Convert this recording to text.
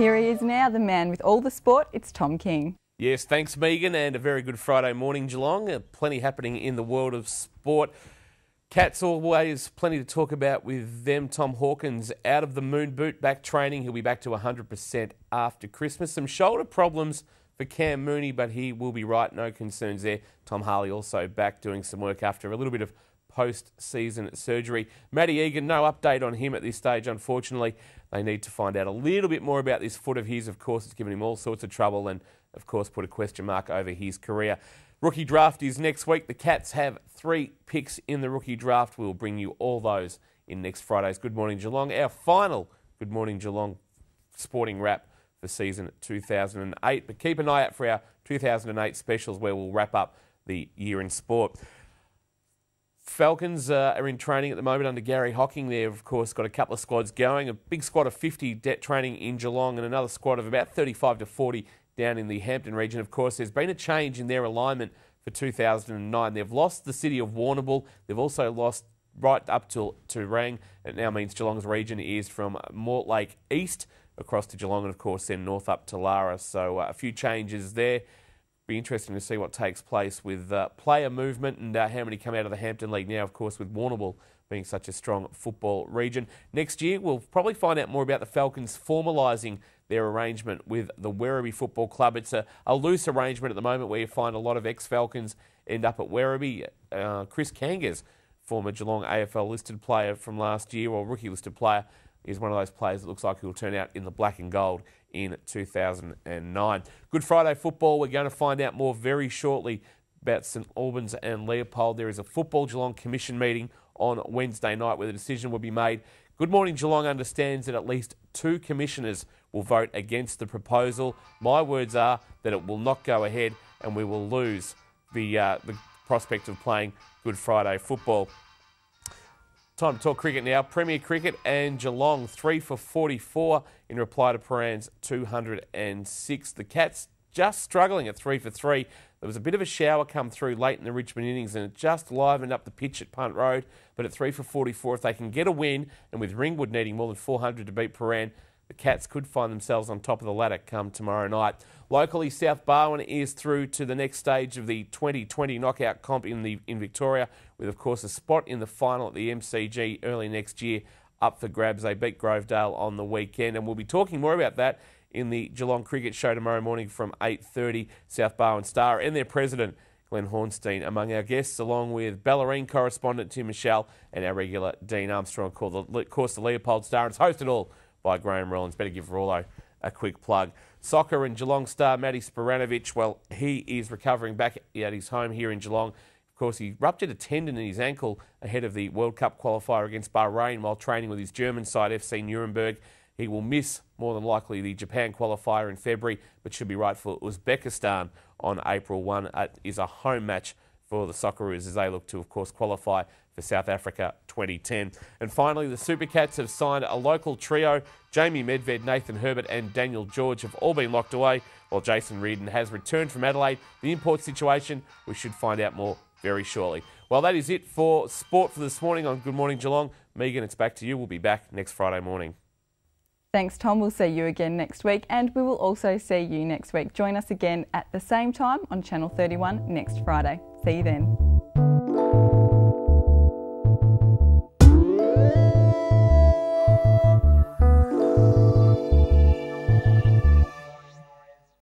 Here he is now, the man with all the sport. It's Tom King. Yes, thanks Megan, and a very good Friday morning, Geelong. Plenty happening in the world of sport. Cats always plenty to talk about with them. Tom Hawkins out of the moon boot, back training. He'll be back to 100% after Christmas. Some shoulder problems for Cam Mooney, but he will be right. No concerns there. Tom Harley also back doing some work after a little bit of post-season surgery. Matty Egan, no update on him at this stage, unfortunately. They need to find out a little bit more about this foot of his. Of course, it's given him all sorts of trouble and, of course, put a question mark over his career. Rookie draft is next week. The Cats have 3 picks in the rookie draft. We'll bring you all those in next Friday's Good Morning Geelong, our final Good Morning Geelong sporting wrap for season 2008. But keep an eye out for our 2008 specials where we'll wrap up the year in sport. Falcons are in training at the moment under Gary Hocking. They've, of course, got a couple of squads going. A big squad of 50 training in Geelong and another squad of about 35 to 40 down in the Hampton region. Of course, there's been a change in their alignment for 2009. They've lost the city of Warrnambool. They've also lost right up to Rang. It now means Geelong's region is from Mortlake East across to Geelong and, of course, then north up to Lara. So a few changes there. Be interesting to see what takes place with player movement and how many come out of the Hampton League now, of course, with Warrnambool being such a strong football region. Next year, we'll probably find out more about the Falcons formalising their arrangement with the Werribee Football Club. It's a loose arrangement at the moment where you find a lot of ex-Falcons end up at Werribee. Chris Kangas, former Geelong AFL listed player from last year, or rookie listed player, is one of those players that looks like he'll turn out in the black and gold in 2009. Good Friday football. We're going to find out more very shortly about St Albans and Leopold. There is a Football Geelong Commission meeting on Wednesday night where the decision will be made. Good Morning Geelong understands that at least 2 commissioners will vote against the proposal. My words are that it will not go ahead and we will lose the prospect of playing Good Friday football. Time to talk cricket now. Premier Cricket and Geelong 3 for 44 in reply to Paran's 206. The Cats just struggling at 3 for 3. There was a bit of a shower come through late in the Richmond innings and it just livened up the pitch at Punt Road. But at 3 for 44, if they can get a win, and with Ringwood needing more than 400 to beat Paran, the Cats could find themselves on top of the ladder come tomorrow night. Locally, South Barwon is through to the next stage of the 2020 knockout comp in Victoria, with, of course, a spot in the final at the MCG early next year up for grabs. They beat Grovedale on the weekend, and we'll be talking more about that in the Geelong Cricket Show tomorrow morning from 8:30. South Barwon Star and their president, Glenn Hornstein, among our guests, along with Ballerine correspondent Tim Michelle and our regular Dean Armstrong. Of course, the Leopold Star. It's hosted all by Graham Rollins. Better give Rollo a quick plug. Soccer and Geelong star Matty Sporanovic, well, he is recovering back at his home here in Geelong. Of course, he ruptured a tendon in his ankle ahead of the World Cup qualifier against Bahrain while training with his German side, FC Nuremberg. He will miss, more than likely, the Japan qualifier in February, but should be right for Uzbekistan on April 1. It is a home match for the Socceroos as they look to, of course, qualify for South Africa 2010. And finally, the Super Cats have signed a local trio. Jamie Medved, Nathan Herbert and Daniel George have all been locked away, while Jason Reardon has returned from Adelaide. The import situation, we should find out more very shortly. Well, that is it for sport for this morning on Good Morning Geelong. Megan, it's back to you. We'll be back next Friday morning. Thanks, Tom. We'll see you again next week, and we will also see you next week. Join us again at the same time on Channel 31 next Friday. See you then.